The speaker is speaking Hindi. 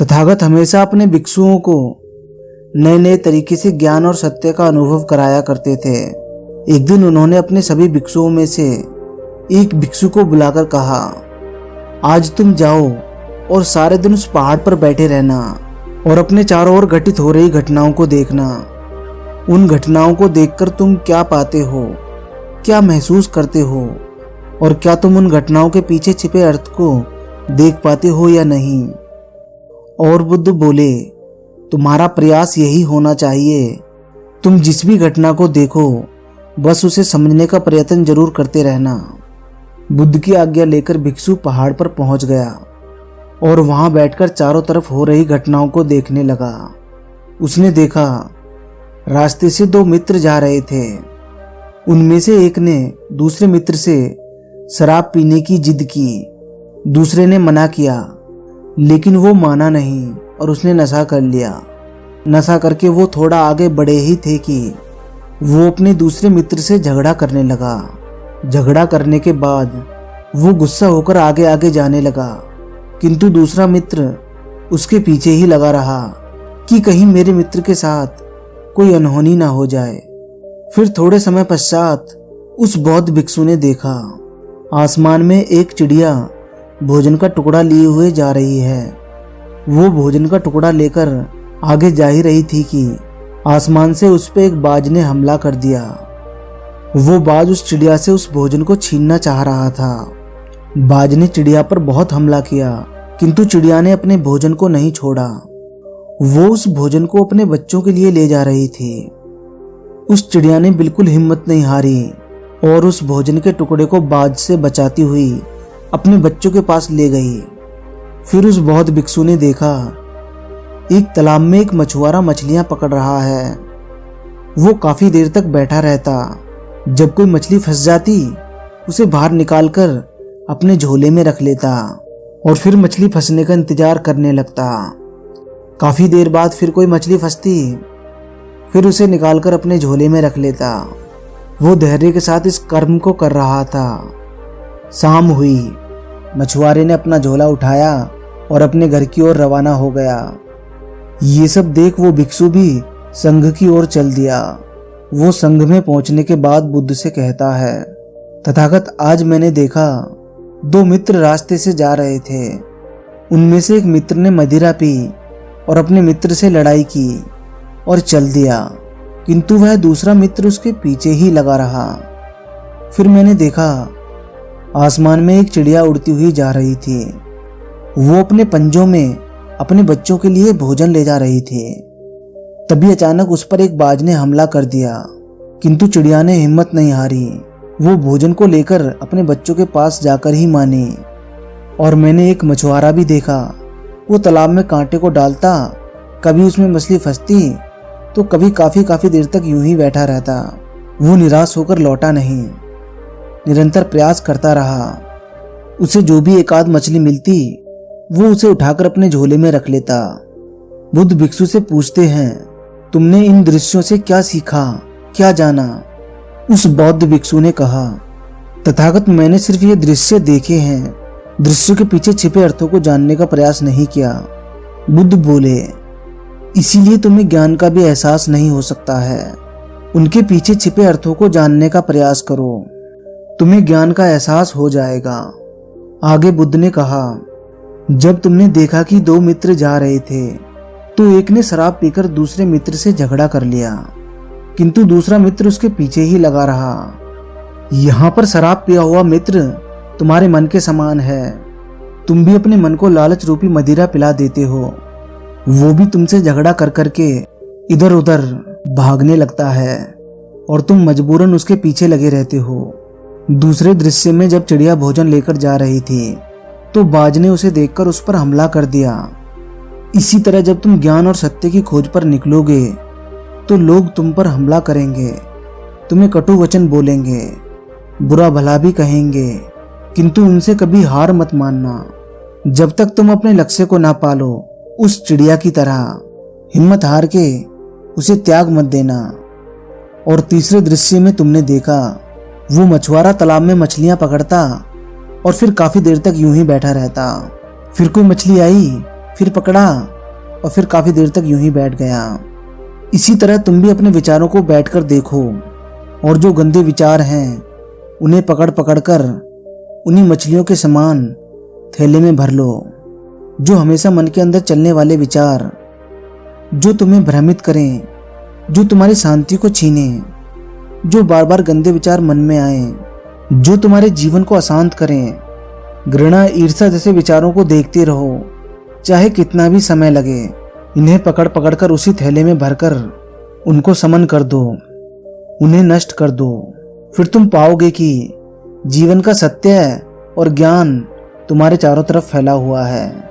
तथागत हमेशा अपने भिक्षुओं को नए नए तरीके से ज्ञान और सत्य का अनुभव कराया करते थे। एक दिन उन्होंने अपने सभी भिक्षुओं में से एक भिक्षु को बुलाकर कहा, आज तुम जाओ और सारे दिन उस पहाड़ पर बैठे रहना और अपने चारों ओर घटित हो रही घटनाओं को देखना। उन घटनाओं को देखकर तुम क्या पाते हो, क्या महसूस करते हो और क्या तुम उन घटनाओं के पीछे छिपे अर्थ को देख पाते हो या नहीं। और बुद्ध बोले, तुम्हारा प्रयास यही होना चाहिए। तुम जिस भी घटना को देखो बस उसे समझने का प्रयत्न जरूर करते रहना। बुद्ध की आज्ञा लेकर भिक्षु पहाड़ पर पहुंच गया और वहां बैठकर चारों तरफ हो रही घटनाओं को देखने लगा। उसने देखा रास्ते से दो मित्र जा रहे थे। उनमें से एक ने दूसरे मित्र से शराब पीने की जिद की। दूसरे ने मना किया लेकिन वो माना नहीं और उसने नशा कर लिया। नशा करके वो थोड़ा आगे बढ़े ही थे कि वो अपने दूसरे मित्र से झगड़ा करने लगा। झगड़ा करने के बाद वो गुस्सा होकर आगे आगे जाने लगा, किंतु दूसरा मित्र उसके पीछे ही लगा रहा कि कहीं मेरे मित्र के साथ कोई अनहोनी ना हो जाए। फिर थोड़े समय पश्चात उस बौद्ध भिक्षु ने देखा आसमान में एक चिड़िया भोजन का टुकड़ा लिए हुए जा रही है। वो भोजन का टुकड़ा लेकर आगे जा ही रही थी कि आसमान से उस पे एक बाज ने हमला कर दिया। वो बाज उस चिड़िया से उस भोजन को छीनना चाह रहा था। बाज ने चिड़िया पर बहुत हमला किया किंतु चिड़िया ने अपने भोजन को नहीं छोड़ा। वो उस भोजन को अपने बच्चों के लिए ले जा रही थी। उस चिड़िया ने बिल्कुल हिम्मत नहीं हारी और उस भोजन के टुकड़े को बाज से बचाती हुई अपने बच्चों के पास ले गई। फिर उस बौद्ध भिक्षु ने देखा एक तालाब में एक मछुआरा मछलियां पकड़ रहा है। वो काफी देर तक बैठा रहता। जब कोई मछली फंस जाती उसे बाहर निकालकर अपने झोले में रख लेता और फिर मछली फंसने का इंतजार करने लगता। काफी देर बाद फिर कोई मछली फंसती, फिर उसे निकालकर अपने झोले में रख लेता। वो धैर्य के साथ इस कर्म को कर रहा था। शाम हुई। मछुआरे ने अपना झोला उठाया और अपने घर की ओर रवाना हो गया। ये सब देख वो भिक्षु भी संघ की ओर चल दिया। वो संघ में पहुंचने के बाद बुद्ध से कहता है, तथागत आज मैंने देखा दो मित्र रास्ते से जा रहे थे। उनमें से एक मित्र ने मदिरा पी और अपने मित्र से लड़ाई की और चल दिया, किंतु वह दूसरा मित्र उसके पीछे ही लगा रहा। फिर मैंने देखा आसमान में एक चिड़िया उड़ती हुई जा रही थी। वो अपने पंजों में अपने बच्चों के लिए भोजन ले जा रही थी। तभी अचानक उस पर एक बाज ने हमला कर दिया, किंतु चिड़िया ने हिम्मत नहीं हारी। वो भोजन को लेकर अपने बच्चों के पास जाकर ही मानी। और मैंने एक मछुआरा भी देखा। वो तालाब में कांटे को डालता, कभी उसमें मछली फंसती तो कभी काफी देर तक यूं ही बैठा रहता। वो निराश होकर लौटा नहीं, निरंतर प्रयास करता रहा। उसे जो भी एक आध मछली मिलती वो उसे उठाकर अपने झोले में रख लेता। बुद्ध भिक्षु से पूछते हैं, तुमने इन दृश्यों से क्या सीखा, क्या जाना? उस बौद्ध भिक्षु ने कहा, तथागत मैंने सिर्फ ये दृश्य देखे हैं, दृश्यों के पीछे छिपे अर्थों को जानने का प्रयास नहीं किया। बुद्ध बोले, इसीलिए तुम्हें ज्ञान का भी एहसास नहीं हो सकता है। उनके पीछे छिपे अर्थों को जानने का प्रयास करो, तुम्हें ज्ञान का एहसास हो जाएगा। आगे बुद्ध ने कहा, जब तुमने देखा कि दो मित्र जा रहे थे तो एक ने शराब पीकर दूसरे मित्र से झगड़ा कर लिया, किंतु दूसरा मित्र उसके पीछे ही लगा रहा। यहाँ पर शराब पिया हुआ मित्र तुम्हारे मन के समान है। तुम भी अपने मन को लालच रूपी मदिरा पिला देते हो। वो भी तुमसे झगड़ा कर करके इधर उधर भागने लगता है और तुम मजबूरन उसके पीछे लगे रहते हो। दूसरे दृश्य में जब चिड़िया भोजन लेकर जा रही थी तो बाज ने उसे देखकर उस पर हमला कर दिया। इसी तरह जब तुम ज्ञान और सत्य की खोज पर निकलोगे तो लोग तुम पर हमला करेंगे, तुम्हें कटु वचन बोलेंगे, बुरा भला भी कहेंगे, किंतु उनसे कभी हार मत मानना। जब तक तुम अपने लक्ष्य को ना पालो उस चिड़िया की तरह हिम्मत हार के उसे त्याग मत देना। और तीसरे दृश्य में तुमने देखा वो मछुआरा तालाब में मछलियां पकड़ता और फिर काफी देर तक यूं ही बैठा रहता। फिर कोई मछली आई, फिर पकड़ा और फिर काफी देर तक यूं ही बैठ गया। इसी तरह तुम भी अपने विचारों को बैठकर देखो और जो गंदे विचार हैं उन्हें पकड़ पकड़ कर उन्हीं मछलियों के समान थैले में भर लो। जो हमेशा मन के अंदर चलने वाले विचार, जो तुम्हें भ्रमित करें, जो तुम्हारी शांति को छीने, जो बार बार गंदे विचार मन में आए, जो तुम्हारे जीवन को अशांत करें, घृणा ईर्ष्या जैसे विचारों को देखते रहो चाहे कितना भी समय लगे। इन्हें पकड़ पकड़ कर उसी थैले में भरकर उनको समन कर दो, उन्हें नष्ट कर दो। फिर तुम पाओगे कि जीवन का सत्य और ज्ञान तुम्हारे चारों तरफ फैला हुआ है।